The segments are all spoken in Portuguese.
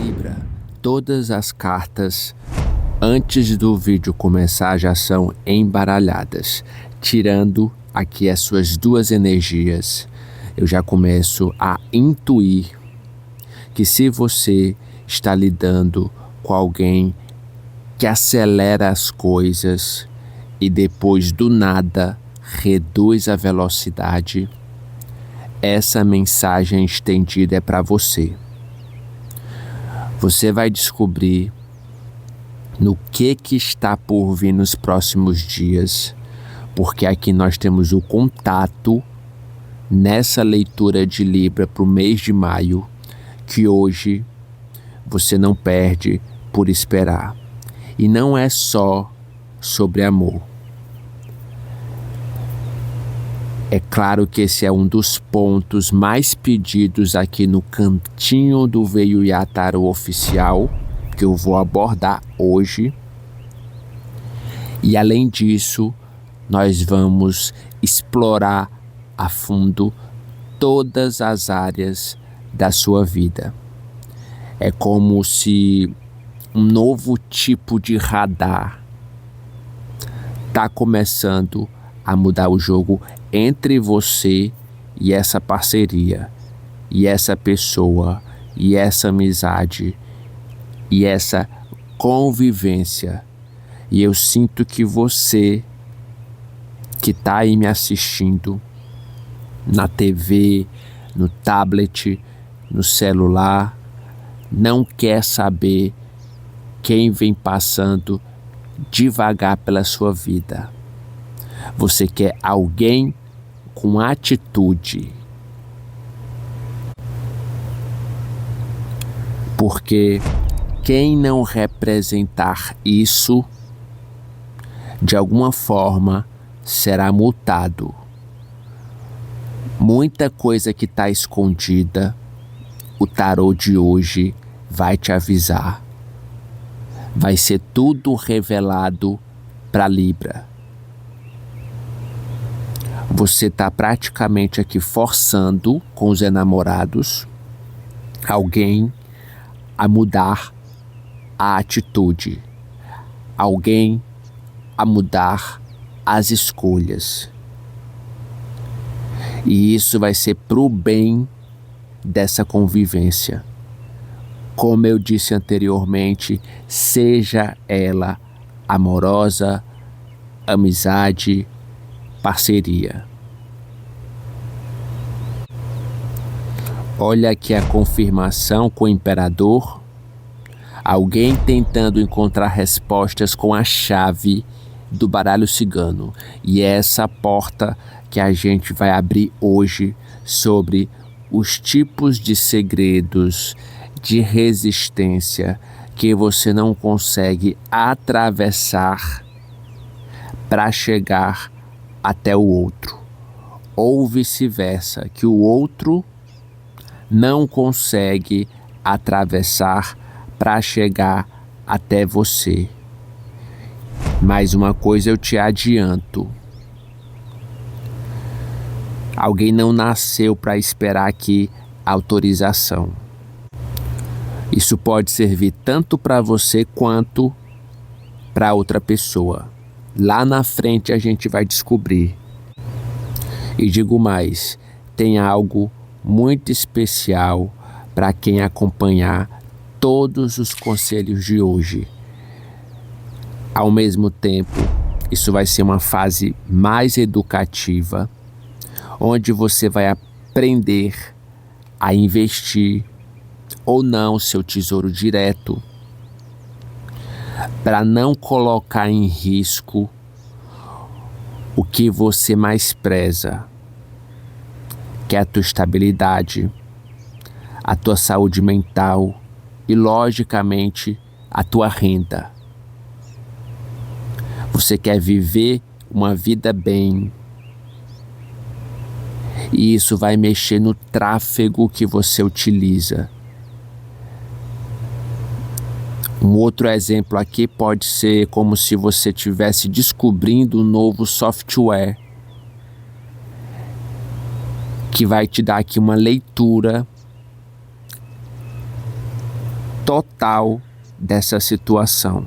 Libra, todas as cartas antes do vídeo começar já são embaralhadas. Tirando aqui as suas duas energias, eu já começo a intuir que se você está lidando com alguém que acelera as coisas e depois do nada reduz a velocidade, essa mensagem estendida é para você. Você vai descobrir no que está por vir nos próximos dias, porque aqui nós temos o contato nessa leitura de Libra para o mês de maio, que hoje você não perde por esperar. E não é só sobre amor. É claro que esse é um dos pontos mais pedidos aqui no cantinho do Veio Tarô oficial, que eu vou abordar hoje. E além disso, nós vamos explorar a fundo todas as áreas da sua vida. É como se um novo tipo de radar está começando a mudar o jogo entre você e essa parceria, e essa pessoa, e essa amizade, e essa convivência. E eu sinto que você que está aí me assistindo na TV, no tablet, no celular, não quer saber quem vem passando devagar pela sua vida. Você quer alguém com atitude. Porque quem não representar isso, de alguma forma, será multado. Muita coisa que está escondida, o tarô de hoje vai te avisar. Vai ser tudo revelado para Libra. Você está praticamente aqui forçando com os enamorados alguém a mudar a atitude, alguém a mudar as escolhas. E isso vai ser pro bem dessa convivência. Como eu disse anteriormente, seja ela amorosa, amizade, parceria. Olha aqui a confirmação com o Imperador. Alguém tentando encontrar respostas com a chave do baralho cigano. E é essa porta que a gente vai abrir hoje sobre os tipos de segredos, de resistência que você não consegue atravessar para chegar até o outro, ou vice-versa, que o outro não consegue atravessar para chegar até você. Mais uma coisa eu te adianto: alguém não nasceu para esperar aqui autorização. Isso pode servir tanto para você quanto para outra pessoa. Lá na frente a gente vai descobrir. E digo mais, tem algo muito especial para quem acompanhar todos os conselhos de hoje. Ao mesmo tempo, isso vai ser uma fase mais educativa, onde você vai aprender a investir ou não seu tesouro direto, para não colocar em risco o que você mais preza, que é a tua estabilidade, a tua saúde mental e, logicamente, a tua renda. Você quer viver uma vida bem, e isso vai mexer no tráfego que você utiliza. Um outro exemplo aqui pode ser como se você estivesse descobrindo um novo software que vai te dar aqui uma leitura total dessa situação.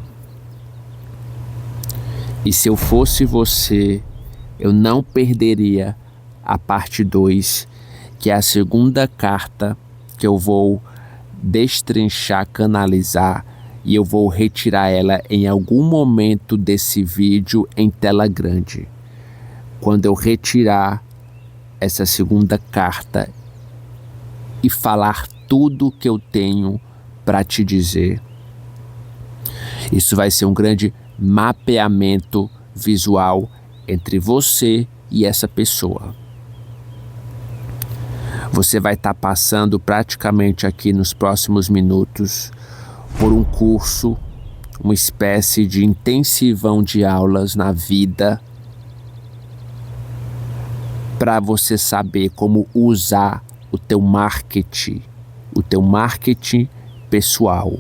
E se eu fosse você, eu não perderia a parte 2, que é a segunda carta que eu vou destrinchar, canalizar, e eu vou retirar ela em algum momento desse vídeo em tela grande. Quando eu retirar essa segunda carta e falar tudo que eu tenho para te dizer, isso vai ser um grande mapeamento visual entre você e essa pessoa. Você vai estar passando praticamente aqui nos próximos minutos por um curso, uma espécie de intensivão de aulas na vida, para você saber como usar o teu marketing pessoal.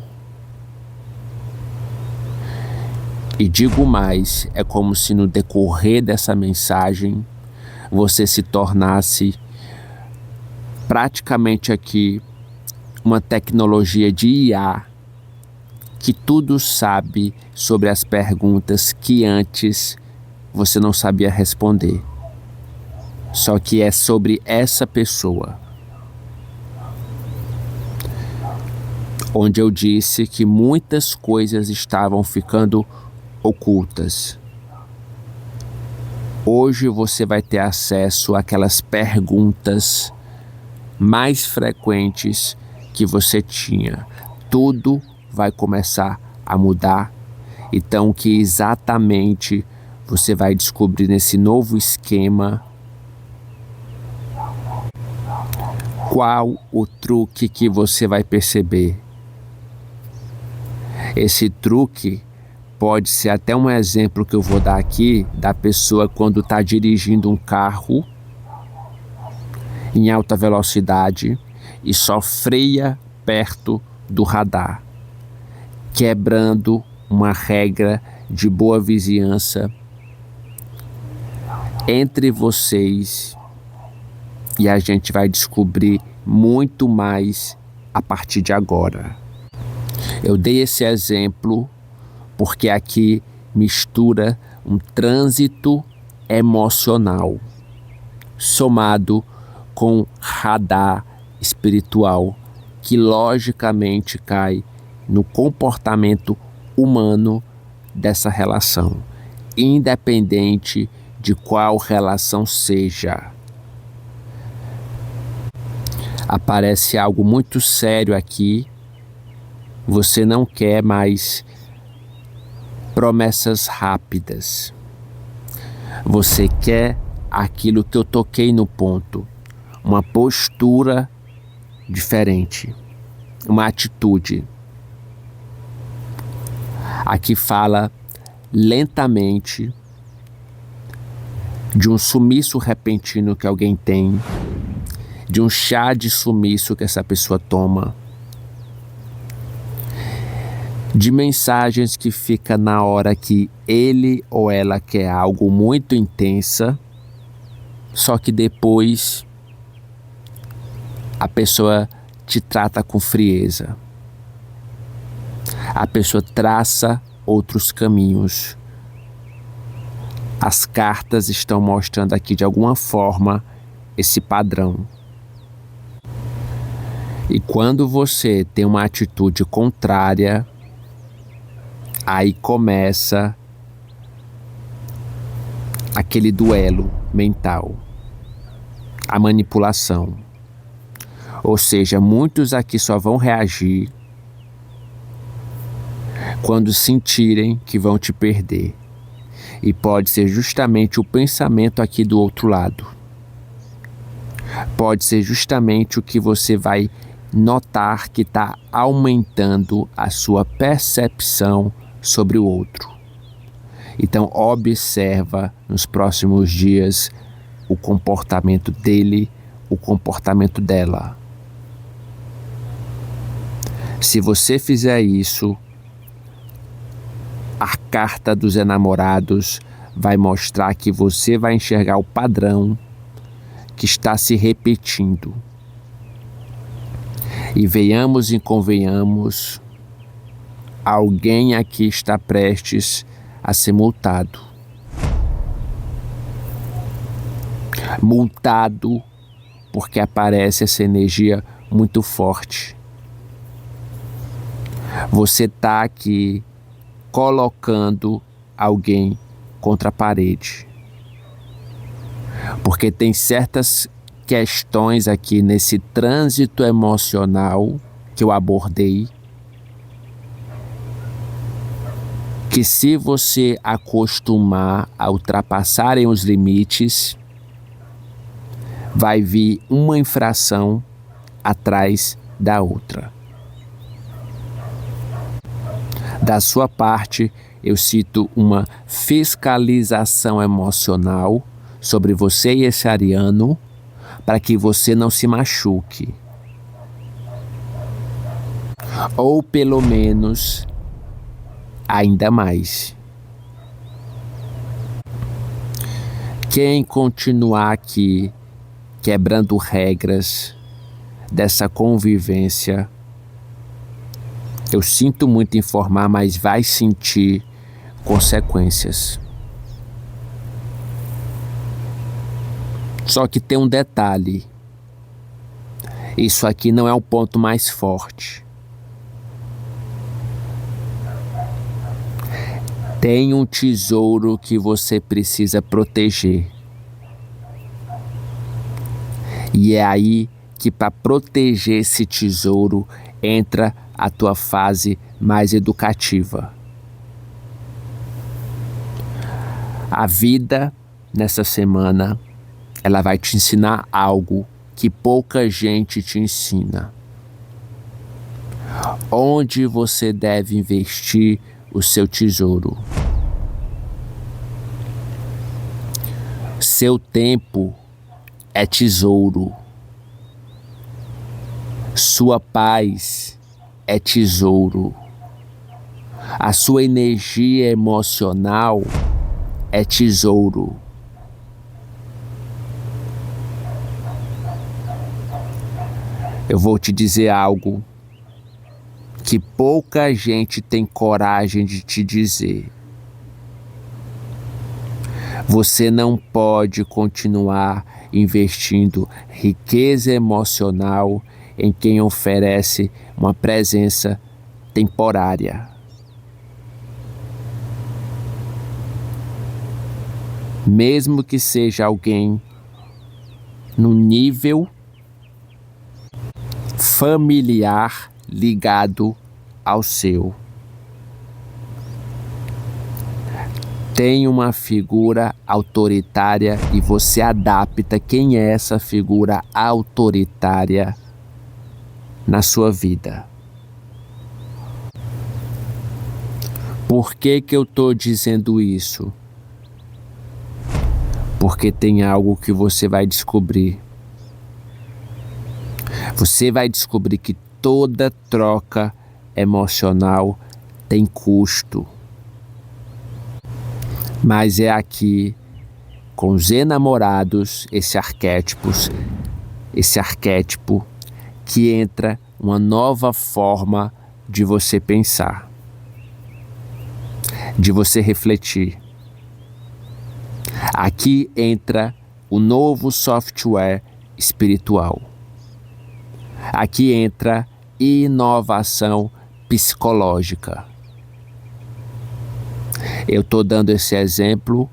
E digo mais, é como se no decorrer dessa mensagem você se tornasse praticamente aqui uma tecnologia de IA que tudo sabe sobre as perguntas que antes você não sabia responder. Só que é sobre essa pessoa. Onde eu disse que muitas coisas estavam ficando ocultas. Hoje você vai ter acesso àquelas perguntas mais frequentes que você tinha. Tudo vai começar a mudar. Então, que exatamente você vai descobrir nesse novo esquema? Qual o truque que você vai perceber? Esse truque pode ser até um exemplo que eu vou dar aqui da pessoa quando está dirigindo um carro em alta velocidade e só freia perto do radar, quebrando uma regra de boa vizinhança entre vocês, e a gente vai descobrir muito mais a partir de agora. Eu dei esse exemplo porque aqui mistura um trânsito emocional somado com radar espiritual, que logicamente cai no comportamento humano dessa relação, independente de qual relação seja. Aparece algo muito sério aqui. Você não quer mais promessas rápidas. Você quer aquilo que eu toquei no ponto, uma postura diferente, uma atitude. Aqui fala lentamente de um sumiço repentino que alguém tem, de um chá de sumiço que essa pessoa toma, de mensagens que fica na hora que ele ou ela quer algo muito intensa, só que depois a pessoa te trata com frieza. A pessoa traça outros caminhos. As cartas estão mostrando aqui de alguma forma esse padrão. E quando você tem uma atitude contrária, aí começa aquele duelo mental, a manipulação. Ou seja, muitos aqui só vão reagir quando sentirem que vão te perder. E pode ser justamente o pensamento aqui do outro lado. Pode ser justamente o que você vai notar que está aumentando a sua percepção sobre o outro. Então observa nos próximos dias o comportamento dele, o comportamento dela. Se você fizer isso, a carta dos enamorados vai mostrar que você vai enxergar o padrão que está se repetindo. E venhamos e convenhamos, Alguém aqui está prestes a ser multado. Multado porque aparece essa energia muito forte. Você está aqui colocando alguém contra a parede. Porque tem certas questões aqui nesse trânsito emocional que eu abordei, que se você acostumar a ultrapassarem os limites, vai vir uma infração atrás da outra. Da sua parte, eu cito uma fiscalização emocional sobre você e esse ariano, para que você não se machuque. Ou pelo menos, ainda mais. Quem continuar aqui quebrando regras dessa convivência, eu sinto muito informar, mas vai sentir consequências. Só que tem um detalhe. Isso aqui não é o ponto mais forte. Tem um tesouro que você precisa proteger. E é aí que, para proteger esse tesouro, entra a tua fase mais educativa. A vida nessa semana, ela vai te ensinar algo que pouca gente te ensina. Onde você deve investir o seu tesouro. Seu tempo é tesouro. Sua paz é tesouro. A sua energia emocional é tesouro. Eu vou te dizer algo que pouca gente tem coragem de te dizer. Você não pode continuar investindo riqueza emocional em quem oferece uma presença temporária. Mesmo que seja alguém no nível familiar ligado ao seu. Tem uma figura autoritária e você adapta quem é essa figura autoritária na sua vida. Por que eu estou dizendo isso? Porque tem algo que você vai descobrir. Você vai descobrir que toda troca emocional tem custo. Mas é aqui, com os enamorados, esse arquétipo, que entra uma nova forma de você pensar, de você refletir. Aqui entra o novo software espiritual. Aqui entra inovação psicológica. Eu estou dando esse exemplo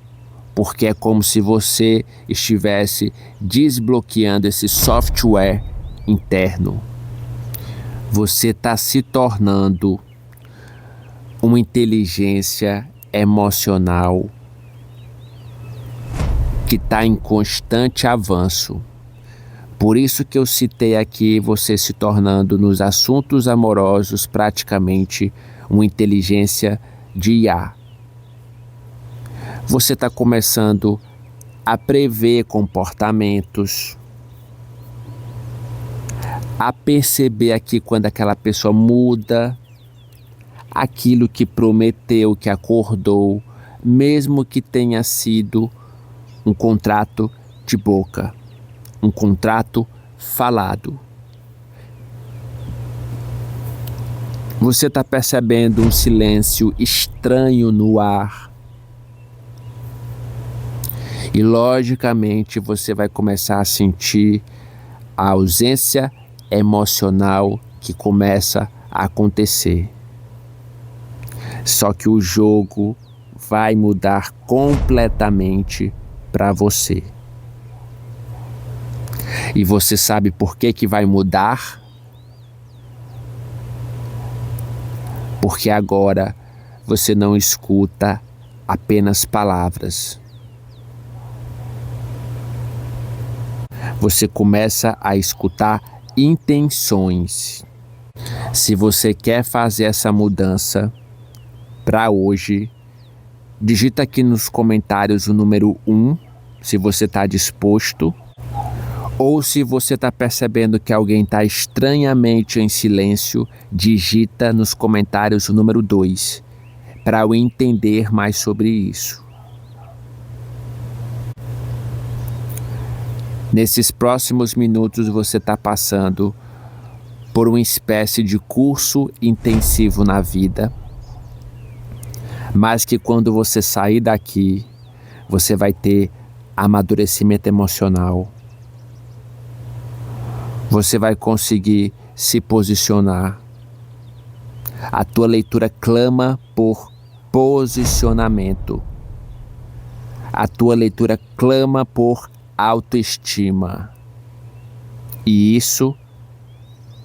porque é como se você estivesse desbloqueando esse software interno. Você está se tornando uma inteligência emocional que está em constante avanço. Por isso que eu citei aqui você se tornando nos assuntos amorosos praticamente uma inteligência de IA. Você está começando a prever comportamentos, a perceber aqui quando aquela pessoa muda aquilo que prometeu, que acordou, mesmo que tenha sido um contrato de boca, um contrato falado. Você está percebendo um silêncio estranho no ar. E logicamente você vai começar a sentir a ausência emocional que começa a acontecer. Só que o jogo vai mudar completamente para você. E você sabe por que que vai mudar? Porque agora você não escuta apenas palavras. Você começa a escutar intenções. Se você quer fazer essa mudança para hoje, digita aqui nos comentários o número 1, se você está disposto. Ou se você está percebendo que alguém está estranhamente em silêncio, digita nos comentários o número 2, para eu entender mais sobre isso. Nesses próximos minutos você está passando por uma espécie de curso intensivo na vida, mas que quando você sair daqui, você vai ter amadurecimento emocional. Você vai conseguir se posicionar. A tua leitura clama por posicionamento. A tua leitura clama por autoestima. E isso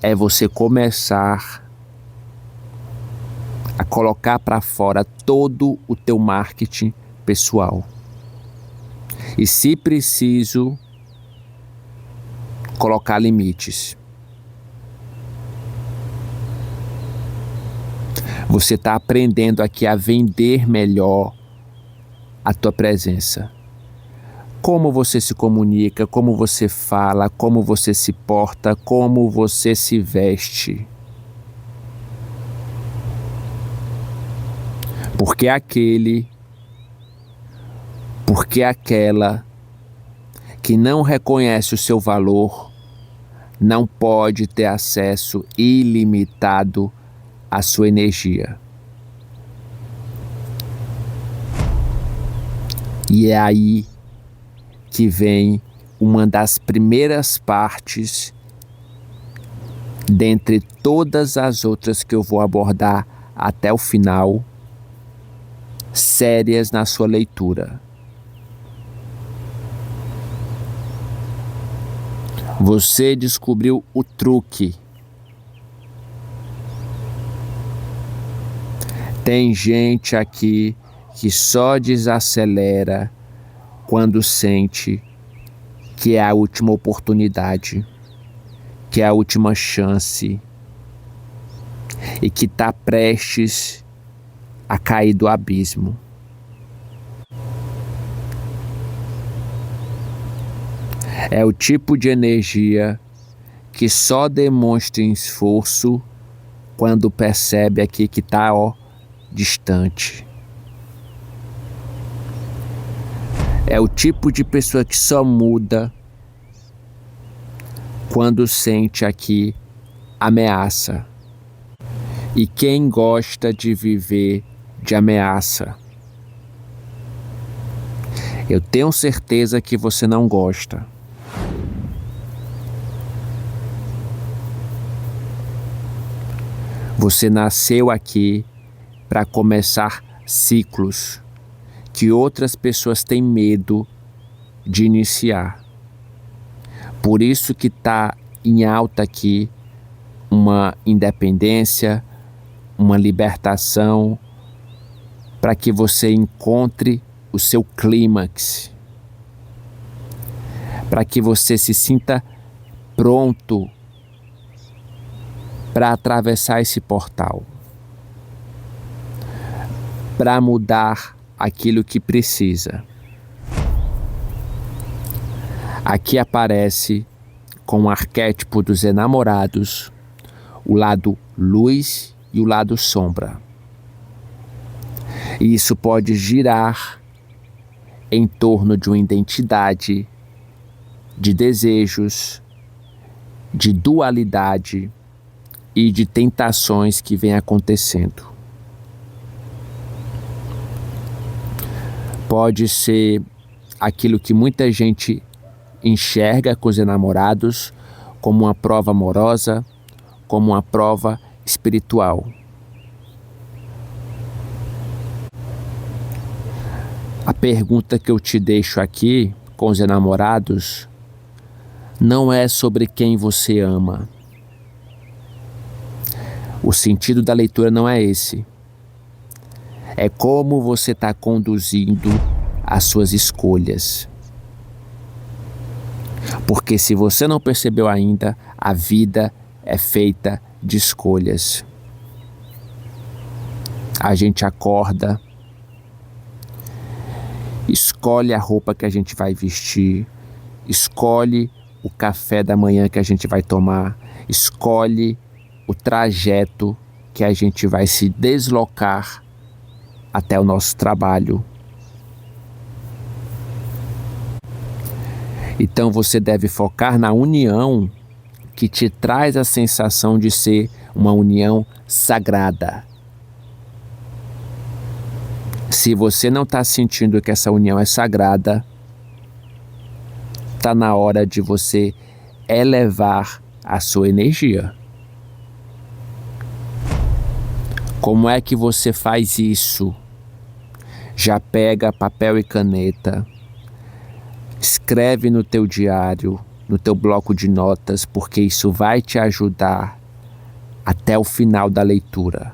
é você começar a colocar para fora todo o teu marketing pessoal. E se preciso, colocar limites. Você está aprendendo aqui a vender melhor a tua presença. Como você se comunica, como você fala, como você se porta, como você se veste. Porque aquela que não reconhece o seu valor não pode ter acesso ilimitado à sua energia. E é aí que vem uma das primeiras partes, dentre todas as outras que eu vou abordar até o final, sérias na sua leitura. Você descobriu o truque. Tem gente aqui que só desacelera quando sente que é a última oportunidade, que é a última chance e que está prestes a cair do abismo. É o tipo de energia que só demonstra esforço quando percebe aqui que está distante. É o tipo de pessoa que só muda quando sente aqui ameaça. E quem gosta de viver de ameaça? Eu tenho certeza que você não gosta. Você nasceu aqui para começar ciclos que outras pessoas têm medo de iniciar. Por isso que está em alta aqui uma independência, uma libertação, para que você encontre o seu clímax, para que você se sinta pronto para atravessar esse portal, para mudar aquilo que precisa. Aqui aparece com o arquétipo dos enamorados, o lado luz e o lado sombra. E isso pode girar em torno de uma identidade, de desejos, de dualidade, e de tentações que vem acontecendo. Pode ser aquilo que muita gente enxerga com os enamorados como uma prova amorosa, como uma prova espiritual. A pergunta que eu te deixo aqui com os enamorados não é sobre quem você ama. O sentido da leitura não é esse. É como você está conduzindo as suas escolhas. Porque se você não percebeu ainda, a vida é feita de escolhas. A gente acorda, escolhe a roupa que a gente vai vestir, escolhe o café da manhã que a gente vai tomar, escolhe o trajeto que a gente vai se deslocar até o nosso trabalho. Então você deve focar na união que te traz a sensação de ser uma união sagrada. Se você não está sentindo que essa união é sagrada, está na hora de você elevar a sua energia. Como é que você faz isso? Já pega papel e caneta, escreve no teu diário, no teu bloco de notas, porque isso vai te ajudar até o final da leitura,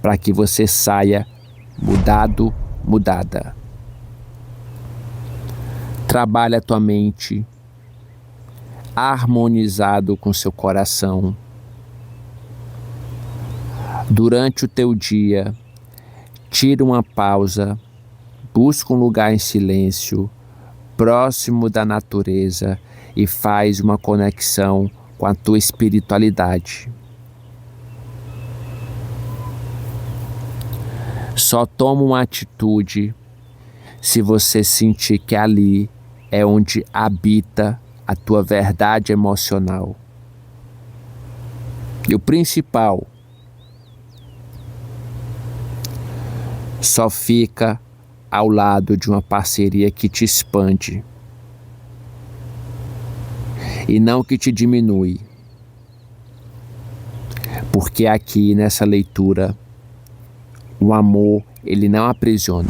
para que você saia mudado, mudada. Trabalha a tua mente, harmonizado com seu coração. Durante o teu dia, tira uma pausa, busca um lugar em silêncio, próximo da natureza e faz uma conexão com a tua espiritualidade. Só toma uma atitude se você sentir que ali é onde habita a tua verdade emocional. E o principal, só fica ao lado de uma parceria que te expande e não que te diminui. Porque aqui nessa leitura, o amor, ele não aprisiona.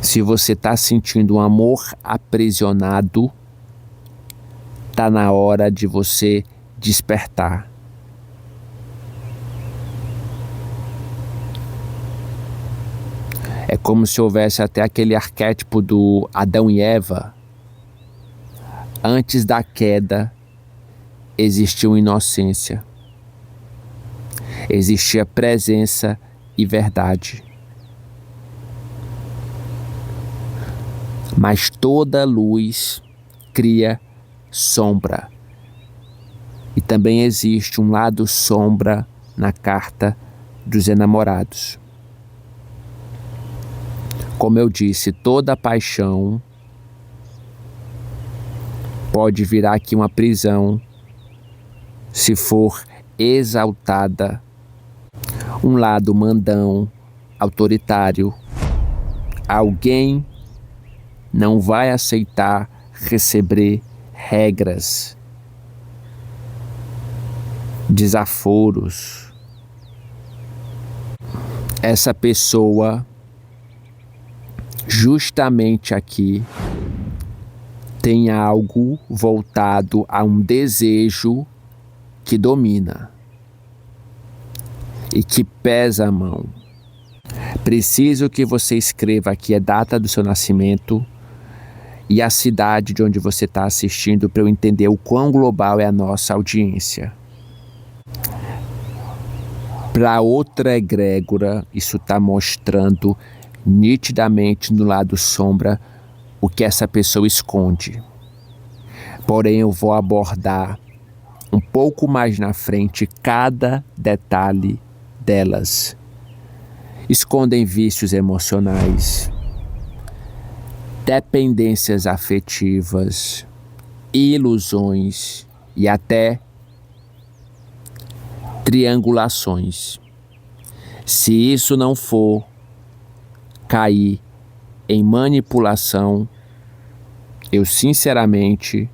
Se você está sentindo um amor aprisionado, está na hora de você despertar. É como se houvesse até aquele arquétipo do Adão e Eva. Antes da queda, existiu inocência. Existia presença e verdade. Mas toda luz cria sombra. E também existe um lado sombra na carta dos enamorados. Como eu disse, toda paixão pode virar aqui uma prisão se for exaltada. Um lado mandão, autoritário. Alguém não vai aceitar receber regras, desaforos. Essa pessoa, justamente aqui, tem algo voltado a um desejo que domina e que pesa a mão. Preciso que você escreva aqui a data do seu nascimento e a cidade de onde você está assistindo para eu entender o quão global é a nossa audiência. Para outra egrégora, isso está mostrando nitidamente no lado sombra o que essa pessoa esconde. Porém, eu vou abordar um pouco mais na frente cada detalhe delas. Escondem vícios emocionais, dependências afetivas, ilusões e até triangulações. Se isso não for cair em manipulação, eu sinceramente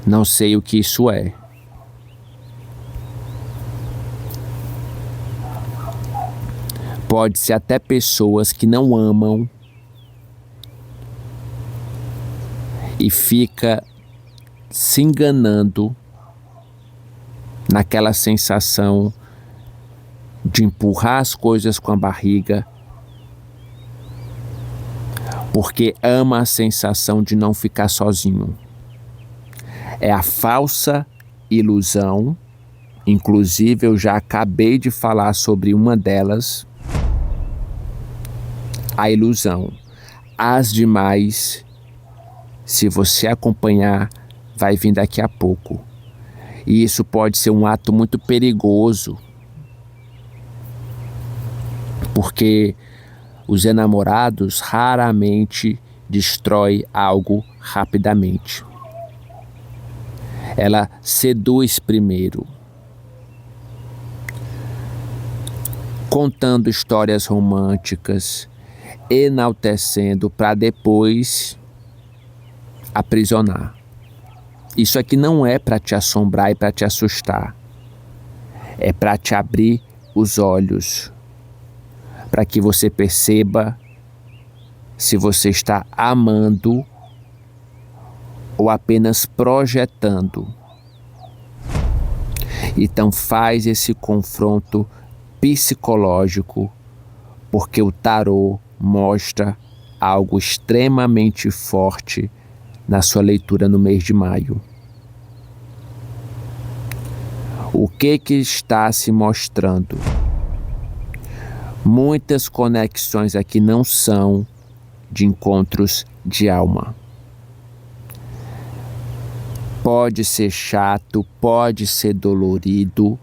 não sei o que isso é. Pode ser até pessoas que não amam e fica se enganando naquela sensação de empurrar as coisas com a barriga, porque ama a sensação de não ficar sozinho. É a falsa ilusão, inclusive eu já acabei de falar sobre uma delas, a ilusão. As demais, se você acompanhar, vai vir daqui a pouco. E isso pode ser um ato muito perigoso, porque os enamorados raramente destroem algo rapidamente. Ela seduz primeiro, contando histórias românticas, enaltecendo para depois aprisionar. Isso aqui não é para te assombrar e para te assustar. É para te abrir os olhos, para que você perceba se você está amando ou apenas projetando. Então faz esse confronto psicológico, porque o tarô mostra algo extremamente forte na sua leitura no mês de maio. O que está se mostrando? Muitas conexões aqui não são de encontros de alma. Pode ser chato, pode ser dolorido,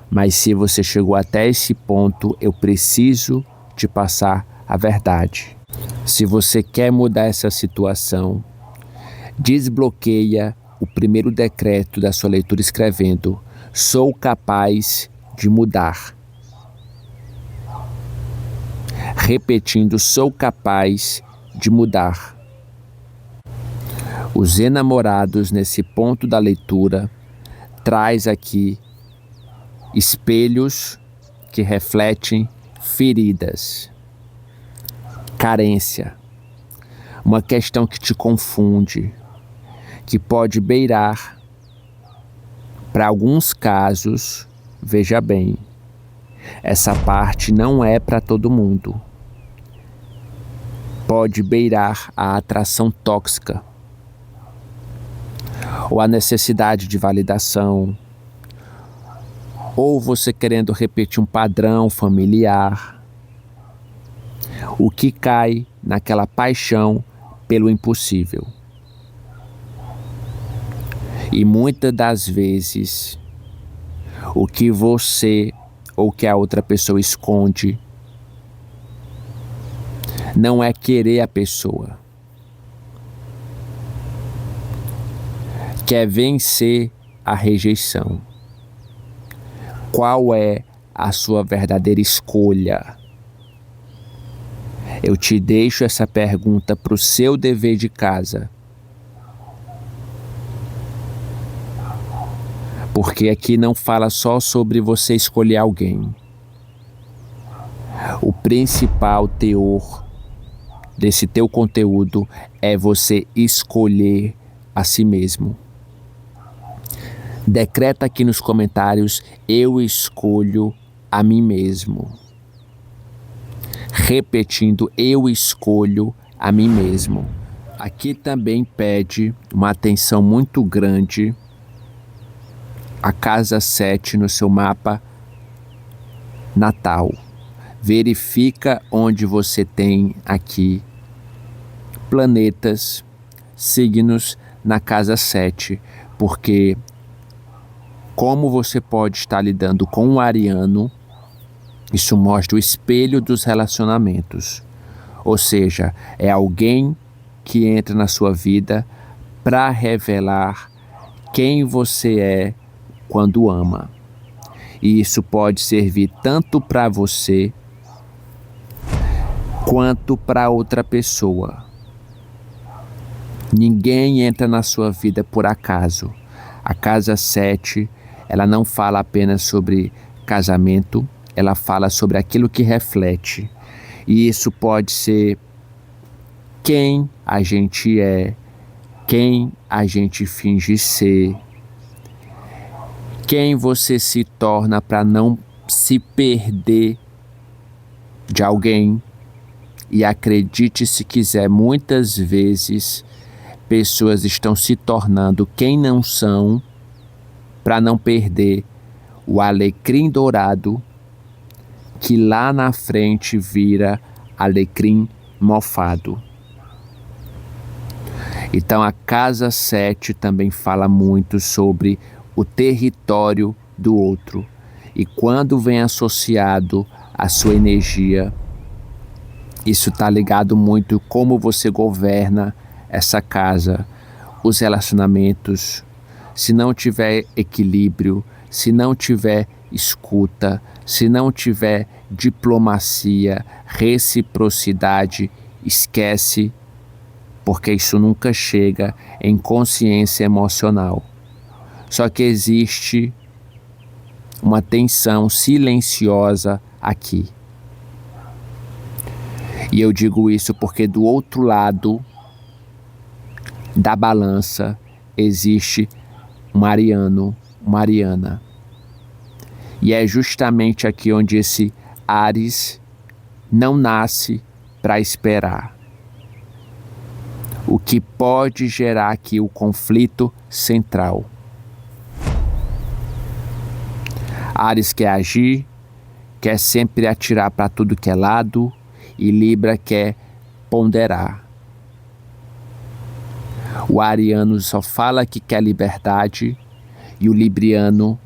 mas se você chegou até esse ponto, eu preciso te passar a verdade. Se você quer mudar essa situação, desbloqueia o primeiro decreto da sua leitura escrevendo: sou capaz de mudar. Repetindo: sou capaz de mudar. Os enamorados nesse ponto da leitura traz aqui espelhos que refletem feridas, carência, uma questão que te confunde, que pode beirar, para alguns casos, veja bem, essa parte não é para todo mundo. Pode beirar a atração tóxica, ou a necessidade de validação, ou você querendo repetir um padrão familiar, o que cai naquela paixão pelo impossível. E muitas das vezes, o que você ou que a outra pessoa esconde não é querer a pessoa, quer vencer a rejeição. Qual é a sua verdadeira escolha? Eu te deixo essa pergunta para o seu dever de casa. Porque aqui não fala só sobre você escolher alguém. O principal teor desse teu conteúdo é você escolher a si mesmo. Decreta aqui nos comentários: eu escolho a mim mesmo. Repetindo: eu escolho a mim mesmo. Aqui também pede uma atenção muito grande a casa 7 no seu mapa natal. Verifica onde você tem aqui planetas, signos na casa 7, porque como você pode estar lidando com um ariano, isso mostra o espelho dos relacionamentos. Ou seja, é alguém que entra na sua vida para revelar quem você é quando ama. E isso pode servir tanto para você quanto para outra pessoa. Ninguém entra na sua vida por acaso. A casa 7, ela não fala apenas sobre casamento, ela fala sobre aquilo que reflete. E isso pode ser quem a gente é, quem a gente finge ser, quem você se torna para não se perder de alguém. E acredite se quiser, muitas vezes pessoas estão se tornando quem não são para não perder o alecrim dourado que lá na frente vira alecrim mofado. Então a casa 7 também fala muito sobre o território do outro. E quando vem associado à sua energia, isso está ligado muito como você governa essa casa, os relacionamentos. Se não tiver equilíbrio, se não tiver escuta, se não tiver diplomacia, reciprocidade, esquece, porque isso nunca chega em consciência emocional. Só que existe uma tensão silenciosa aqui. E eu digo isso porque do outro lado da balança existe um ariano, uma ariana. E é justamente aqui onde esse Áries não nasce para esperar. O que pode gerar aqui o conflito central. Áries quer agir, quer sempre atirar para tudo que é lado, e Libra quer ponderar. O ariano só fala que quer liberdade e o libriano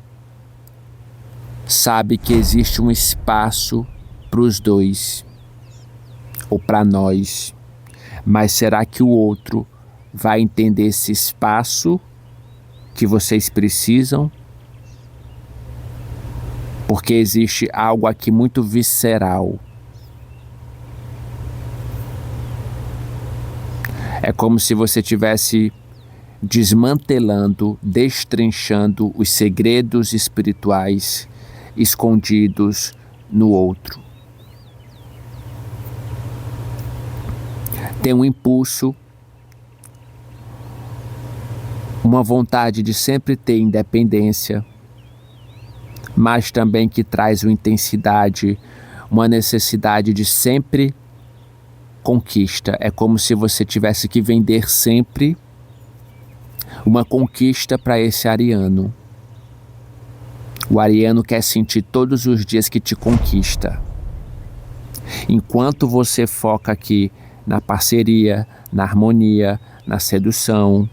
sabe que existe um espaço para os dois, ou para nós. Mas será que o outro vai entender esse espaço que vocês precisam? Porque existe algo aqui muito visceral. É como se você estivesse desmantelando, destrinchando os segredos espirituais escondidos no outro. Tem um impulso, uma vontade de sempre ter independência, mas também que traz uma intensidade, uma necessidade de sempre conquista. É como se você tivesse que vender sempre uma conquista para esse ariano. O ariano quer sentir todos os dias que te conquista. Enquanto você foca aqui na parceria, na harmonia, na sedução,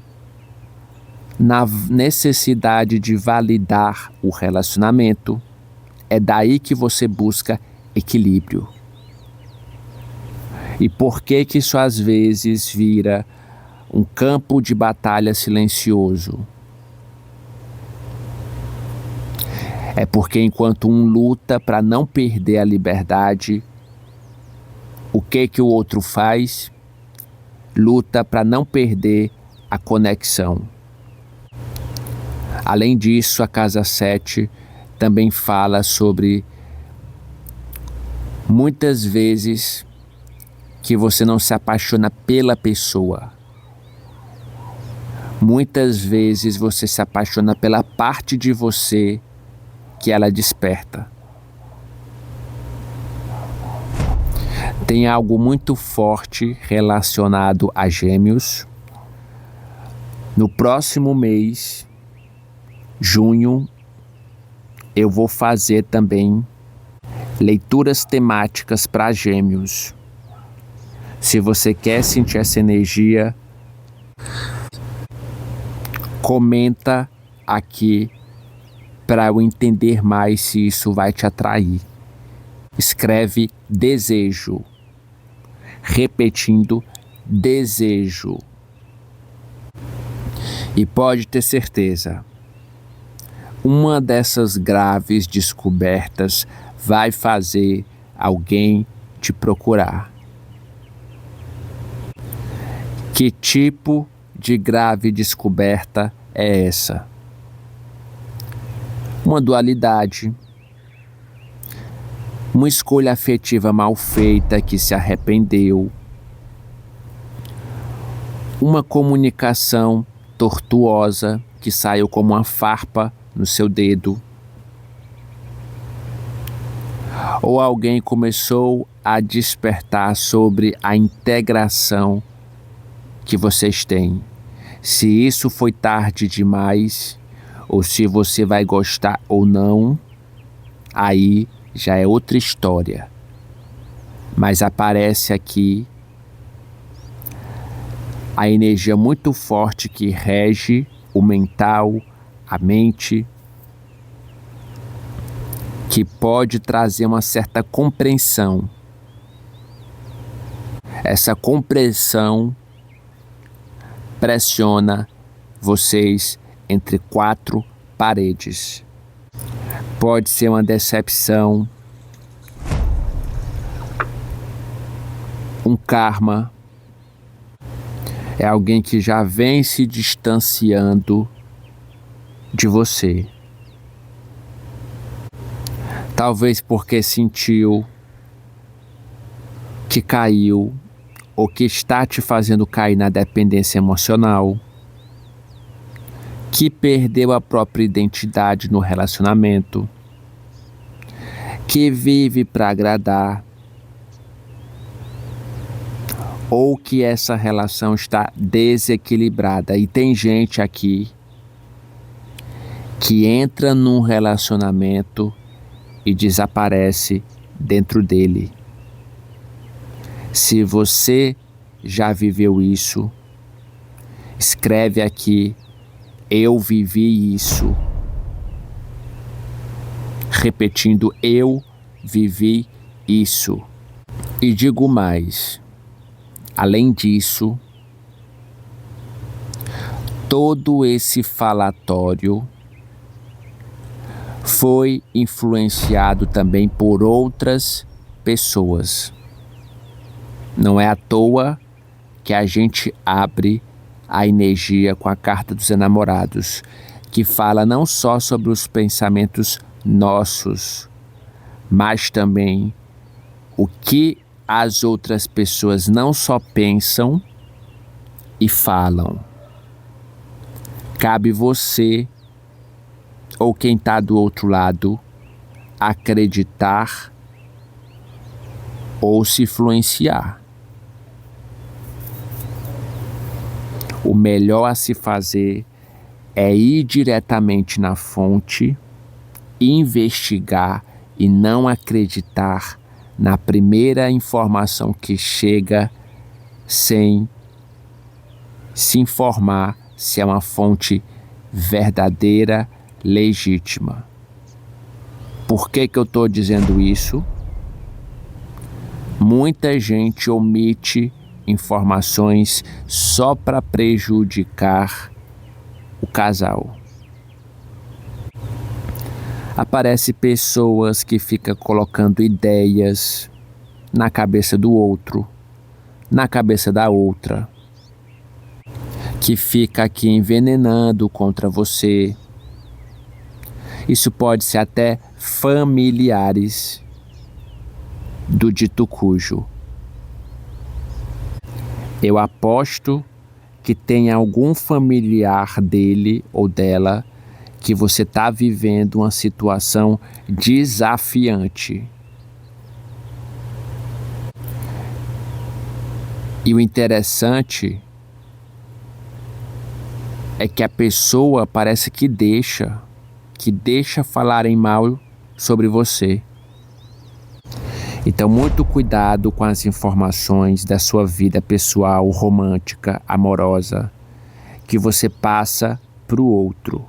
na necessidade de validar o relacionamento, é daí que você busca equilíbrio. E por que que isso às vezes vira um campo de batalha silencioso? É porque enquanto um luta para não perder a liberdade, o que que o outro faz? Luta para não perder a conexão. Além disso, a casa 7 também fala sobre muitas vezes que você não se apaixona pela pessoa. Muitas vezes você se apaixona pela parte de você que ela desperta. Tem algo muito forte relacionado a Gêmeos. No próximo mês, junho, eu vou fazer também leituras temáticas para Gêmeos. Se você quer sentir essa energia, comenta aqui para eu entender mais se isso vai te atrair. Escreve desejo, repetindo desejo. E pode ter certeza, uma dessas graves descobertas vai fazer alguém te procurar. Que tipo de grave descoberta é essa? Uma dualidade, uma escolha afetiva mal feita que se arrependeu, uma comunicação tortuosa que saiu como uma farpa no seu dedo, ou alguém começou a despertar sobre a integração que vocês têm. Se isso foi tarde demais, ou se você vai gostar ou não, aí já é outra história. Mas aparece aqui a energia muito forte que rege o mental, a mente, que pode trazer uma certa compreensão. Essa compreensão pressiona vocês entre quatro paredes. Pode ser uma decepção, um karma, é alguém que já vem se distanciando de você. Talvez porque sentiu que caiu ou que está te fazendo cair na dependência emocional, que perdeu a própria identidade no relacionamento, que vive para agradar, ou que essa relação está desequilibrada. E tem gente aqui que entra num relacionamento e desaparece dentro dele. Se você já viveu isso, escreve aqui: eu vivi isso. Repetindo: eu vivi isso. E digo mais, além disso, todo esse falatório foi influenciado também por outras pessoas. Não é à toa que a gente abre a energia com a carta dos enamorados, que fala não só sobre os pensamentos nossos, mas também o que as outras pessoas não só pensam e falam. Cabe você, ou quem está do outro lado, acreditar ou se influenciar. O melhor a se fazer é ir diretamente na fonte, investigar e não acreditar na primeira informação que chega sem se informar se é uma fonte verdadeira, legítima. Por que eu estou dizendo isso? Muita gente omite informações só para prejudicar o casal. Aparecem pessoas que ficam colocando ideias na cabeça do outro, na cabeça da outra, que fica aqui envenenando contra você. Isso pode ser até familiares do dito cujo. Eu aposto que tem algum familiar dele ou dela que você está vivendo uma situação desafiante. E o interessante é que a pessoa parece que deixa falarem mal sobre você. Então, muito cuidado com as informações da sua vida pessoal, romântica, amorosa, que você passa para o outro.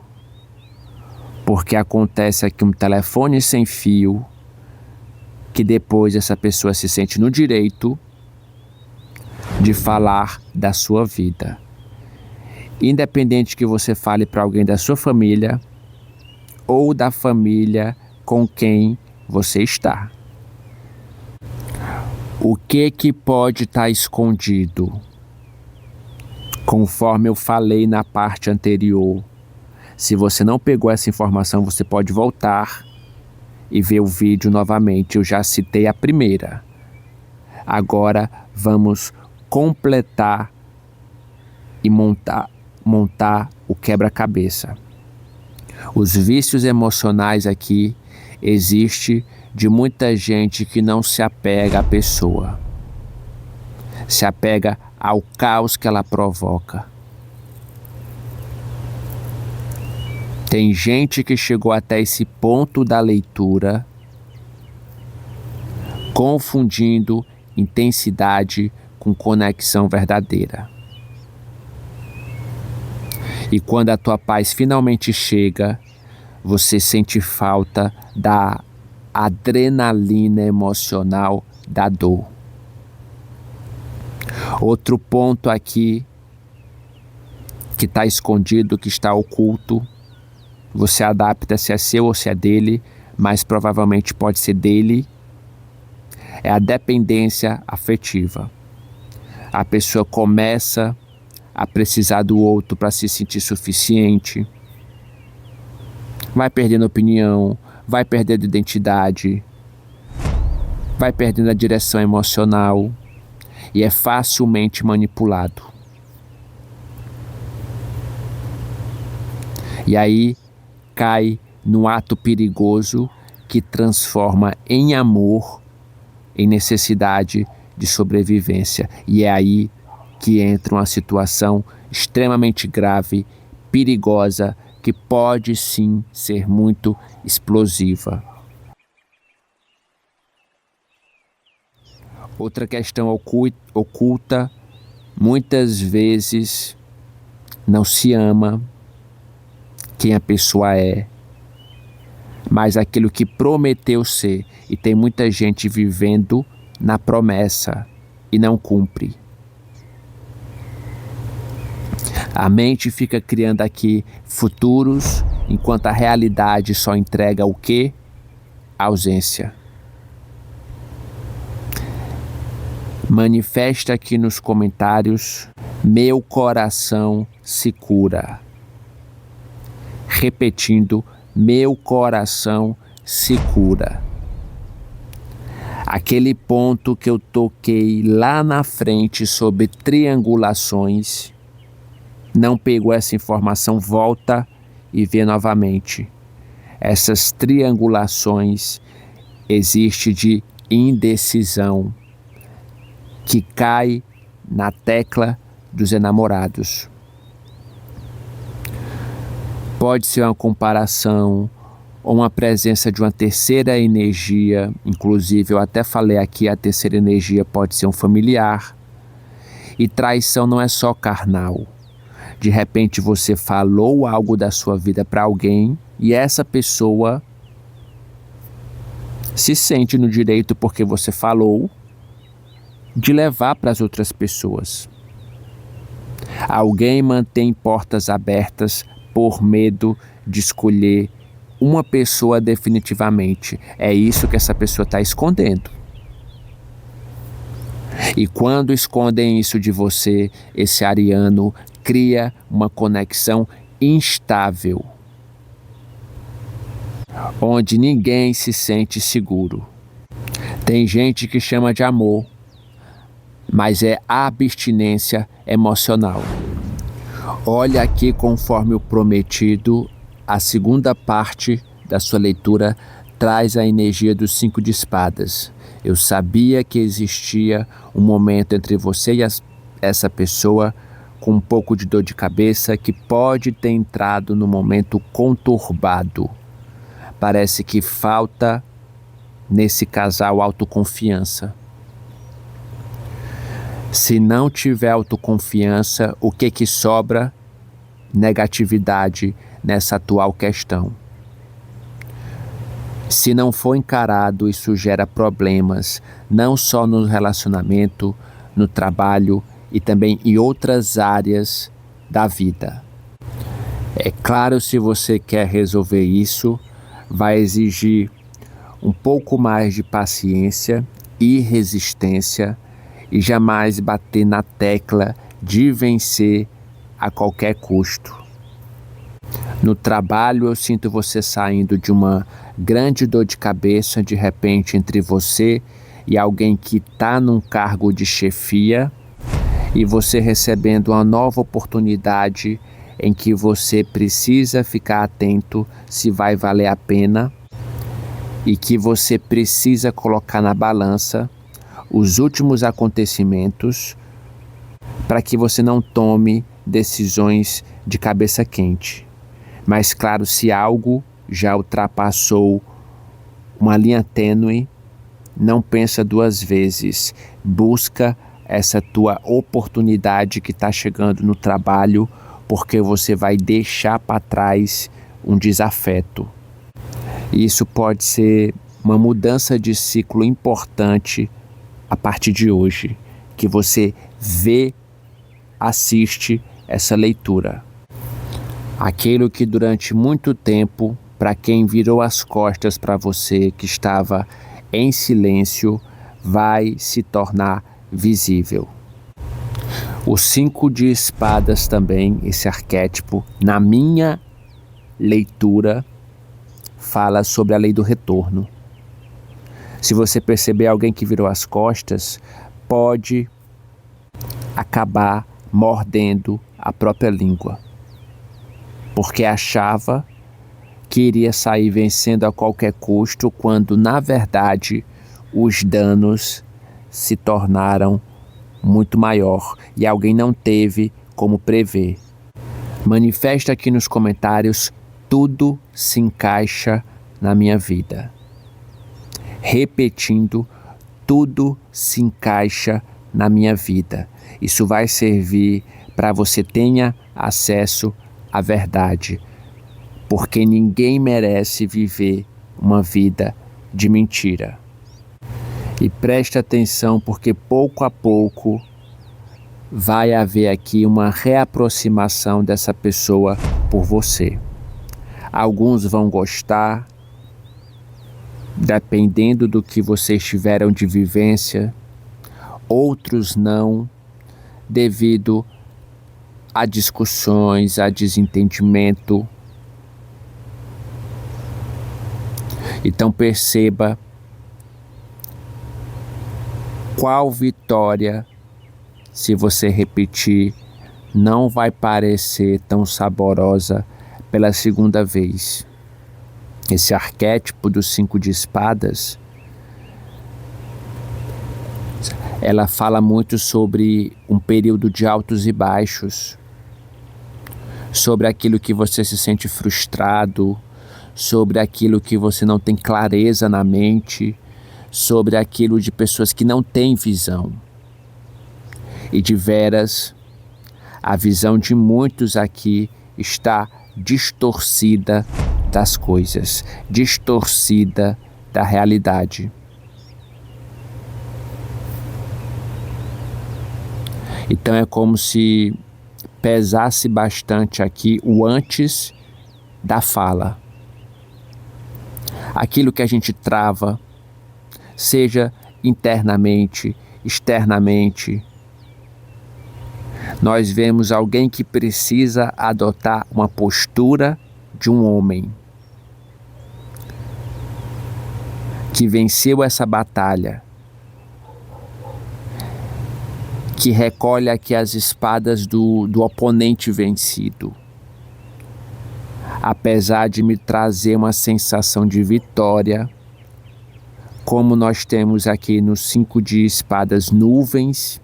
Porque acontece aqui um telefone sem fio, que depois essa pessoa se sente no direito de falar da sua vida. Independente que você fale para alguém da sua família ou da família com quem você está. O que pode estar escondido? Conforme eu falei na parte anterior, se você não pegou essa informação, você pode voltar e ver o vídeo novamente. Eu já citei a primeira. Agora vamos completar e montar o quebra-cabeça. Os vícios emocionais aqui existe de muita gente que não se apega à pessoa, se apega ao caos que ela provoca. Tem gente que chegou até esse ponto da leitura confundindo intensidade com conexão verdadeira. E quando a tua paz finalmente chega, você sente falta da adrenalina emocional da dor. Outro ponto aqui que está escondido, que está oculto, você adapta se é seu ou se é dele, mas provavelmente pode ser dele, é a dependência afetiva. A pessoa começa a precisar do outro para se sentir suficiente, vai perdendo opinião, vai perdendo identidade, vai perdendo a direção emocional e é facilmente manipulado. E aí cai num ato perigoso que transforma em amor, em necessidade de sobrevivência. E é aí que entra uma situação extremamente grave, perigosa, que pode sim ser muito explosiva. Outra questão oculta, muitas vezes não se ama quem a pessoa é, mas aquilo que prometeu ser, e tem muita gente vivendo na promessa e não cumpre. A mente fica criando aqui futuros, enquanto a realidade só entrega o quê? Ausência. Manifesta aqui nos comentários: meu coração se cura. Repetindo: meu coração se cura. Aquele ponto que eu toquei lá na frente sobre triangulações, não pegou essa informação, volta e vê novamente. Essas triangulações existe de indecisão que cai na tecla dos enamorados. Pode ser uma comparação ou uma presença de uma terceira energia, inclusive eu até falei aqui, a terceira energia pode ser um familiar. E traição não é só carnal. De repente você falou algo da sua vida para alguém e essa pessoa se sente no direito, porque você falou, de levar para as outras pessoas. Alguém mantém portas abertas por medo de escolher uma pessoa definitivamente. É isso que essa pessoa está escondendo. E quando escondem isso de você, esse ariano cria uma conexão instável, onde ninguém se sente seguro. Tem gente que chama de amor, mas é abstinência emocional. Olha aqui, conforme o prometido, a segunda parte da sua leitura traz a energia dos 5 de espadas. Eu sabia que existia um momento entre você e essa pessoa com um pouco de dor de cabeça, que pode ter entrado no momento conturbado. Parece que falta nesse casal autoconfiança. Se não tiver autoconfiança, o que sobra? Negatividade nessa atual questão. Se não for encarado, isso gera problemas, não só no relacionamento, no trabalho e também em outras áreas da vida. É claro, se você quer resolver isso, vai exigir um pouco mais de paciência e resistência e jamais bater na tecla de vencer a qualquer custo. No trabalho, eu sinto você saindo de uma grande dor de cabeça de repente entre você e alguém que está num cargo de chefia e você recebendo uma nova oportunidade em que você precisa ficar atento se vai valer a pena e que você precisa colocar na balança os últimos acontecimentos para que você não tome decisões de cabeça quente. Mas claro, se algo já ultrapassou uma linha tênue, não pensa duas vezes, busca essa tua oportunidade que está chegando no trabalho, porque você vai deixar para trás um desafeto. Isso pode ser uma mudança de ciclo importante a partir de hoje, que você assiste essa leitura. Aquilo que durante muito tempo, para quem virou as costas para você, que estava em silêncio, vai se tornar visível. O 5 de espadas também, esse arquétipo, na minha leitura, fala sobre a lei do retorno. Se você perceber alguém que virou as costas, pode acabar mordendo a própria língua, porque achava que iria sair vencendo a qualquer custo, quando na verdade os danos se tornaram muito maior e alguém não teve como prever. Manifesta aqui nos comentários: tudo se encaixa na minha vida. Repetindo: tudo se encaixa na minha vida. Isso vai servir para você tenha acesso à verdade, porque ninguém merece viver uma vida de mentira. E preste atenção, porque pouco a pouco vai haver aqui uma reaproximação dessa pessoa por você. Alguns vão gostar, dependendo do que vocês tiveram de vivência, outros não, devido a discussões, a desentendimento. Então perceba qual vitória, se você repetir, não vai parecer tão saborosa pela segunda vez. Esse arquétipo dos 5 de espadas, ela fala muito sobre um período de altos e baixos, sobre aquilo que você se sente frustrado, sobre aquilo que você não tem clareza na mente, sobre aquilo de pessoas que não têm visão. E de veras, a visão de muitos aqui está distorcida das coisas, distorcida da realidade. Então é como se pesasse bastante aqui o antes da fala. Aquilo que a gente trava, seja internamente, externamente. Nós vemos alguém que precisa adotar uma postura de um homem que venceu essa batalha, que recolhe aqui as espadas do oponente vencido. Apesar de me trazer uma sensação de vitória, como nós temos aqui no 5 de espadas nuvens,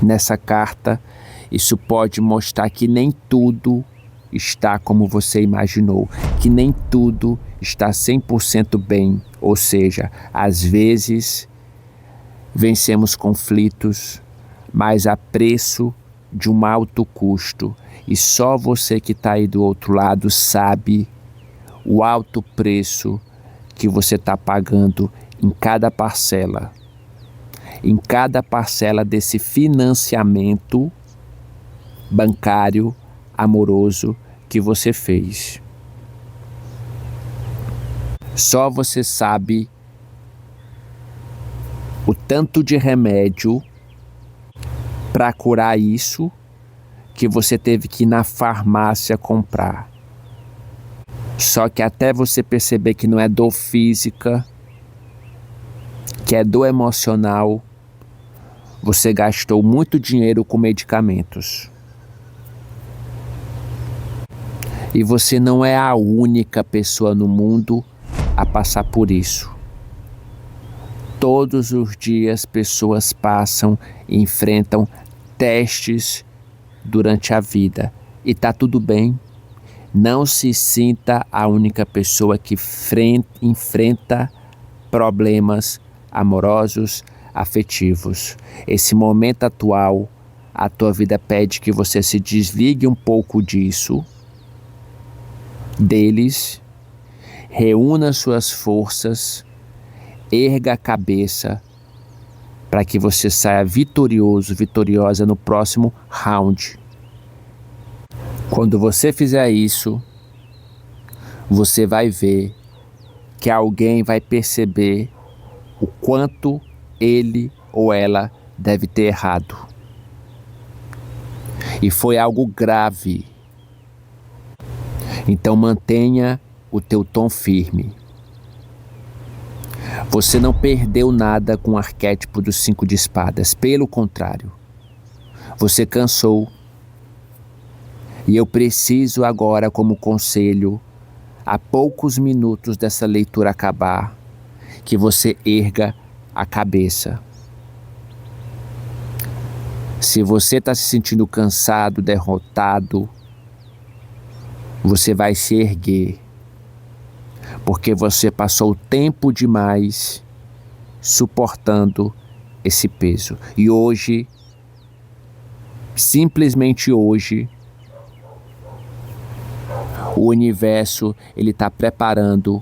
nessa carta, isso pode mostrar que nem tudo está como você imaginou, que nem tudo está 100% bem, ou seja, às vezes vencemos conflitos, mas a preço de um alto custo, e só você que está aí do outro lado sabe o alto preço que você está pagando em cada parcela. em cada parcela desse financiamento bancário, amoroso que você fez. Só você sabe o tanto de remédio para curar isso que você teve que ir na farmácia comprar. Só que até você perceber que não é dor física, que é dor emocional, você gastou muito dinheiro com medicamentos. E você não é a única pessoa no mundo a passar por isso. Todos os dias pessoas passam e enfrentam testes durante a vida. E tá tudo bem. Não se sinta a única pessoa que enfrenta problemas amorosos, afetivos. Esse momento atual, a tua vida pede que você se desligue um pouco deles, reúna suas forças, erga a cabeça para que você saia vitorioso, vitoriosa no próximo round. Quando você fizer isso, você vai ver que alguém vai perceber o quanto ele ou ela deve ter errado. E foi algo grave. Então mantenha o teu tom firme. Você não perdeu nada com o arquétipo dos 5 de espadas. Pelo contrário, você cansou. E eu preciso agora, como conselho, a poucos minutos dessa leitura acabar, que você erga a cabeça. Se você está se sentindo cansado, derrotado, você vai se erguer. Porque você passou tempo demais suportando esse peso. E hoje, simplesmente hoje, o universo ele está preparando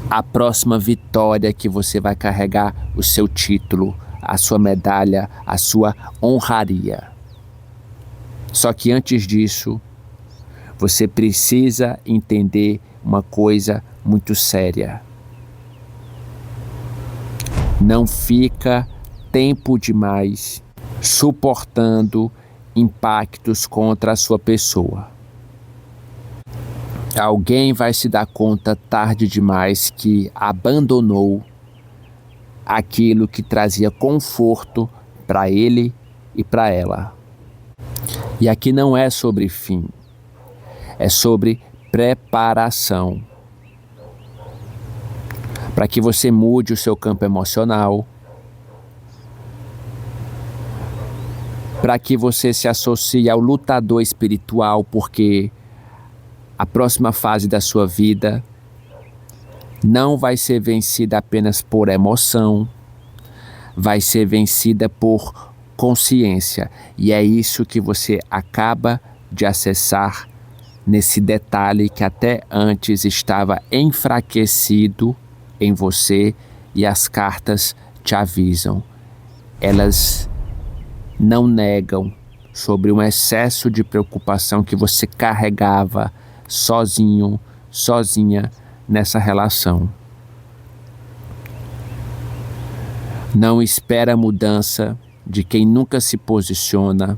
a próxima vitória que você vai carregar o seu título, a sua medalha, a sua honraria. Só que antes disso, você precisa entender uma coisa muito séria. Não fica tempo demais suportando impactos contra a sua pessoa. Alguém vai se dar conta tarde demais que abandonou aquilo que trazia conforto para ele e para ela. E aqui não é sobre fim. É sobre preparação. Para que você mude o seu campo emocional. Para que você se associe ao lutador espiritual, porque a próxima fase da sua vida não vai ser vencida apenas por emoção, vai ser vencida por consciência. E é isso que você acaba de acessar nesse detalhe que até antes estava enfraquecido em você e as cartas te avisam. Elas não negam sobre um excesso de preocupação que você carregava sozinho, sozinha nessa relação. Não espera a mudança de quem nunca se posiciona.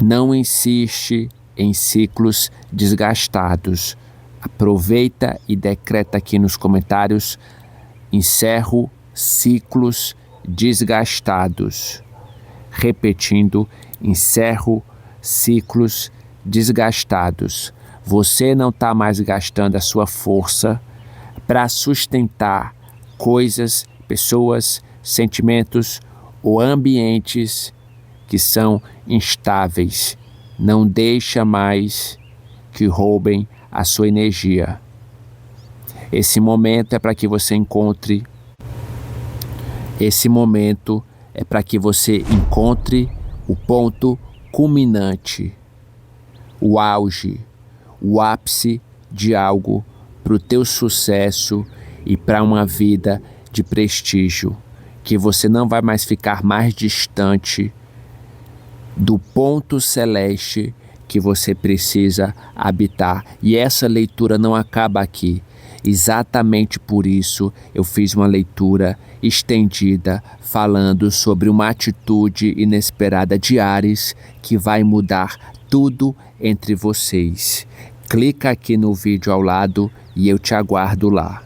Não insiste em ciclos desgastados. Aproveita e decreta aqui nos comentários: encerro ciclos desgastados. Repetindo, encerro ciclos desgastados. Você não está mais gastando a sua força para sustentar coisas, pessoas, sentimentos ou ambientes que são instáveis. Não deixa mais que roubem a sua energia. Esse momento é para que você encontre. Esse momento é para que você encontre o ponto culminante, o auge, o ápice de algo para o teu sucesso e para uma vida de prestígio, que você não vai mais ficar mais distante do ponto celeste que você precisa habitar. E essa leitura não acaba aqui. Exatamente por isso eu fiz uma leitura estendida falando sobre uma atitude inesperada de Áries que vai mudar tudo entre vocês. Clica aqui no vídeo ao lado e eu te aguardo lá.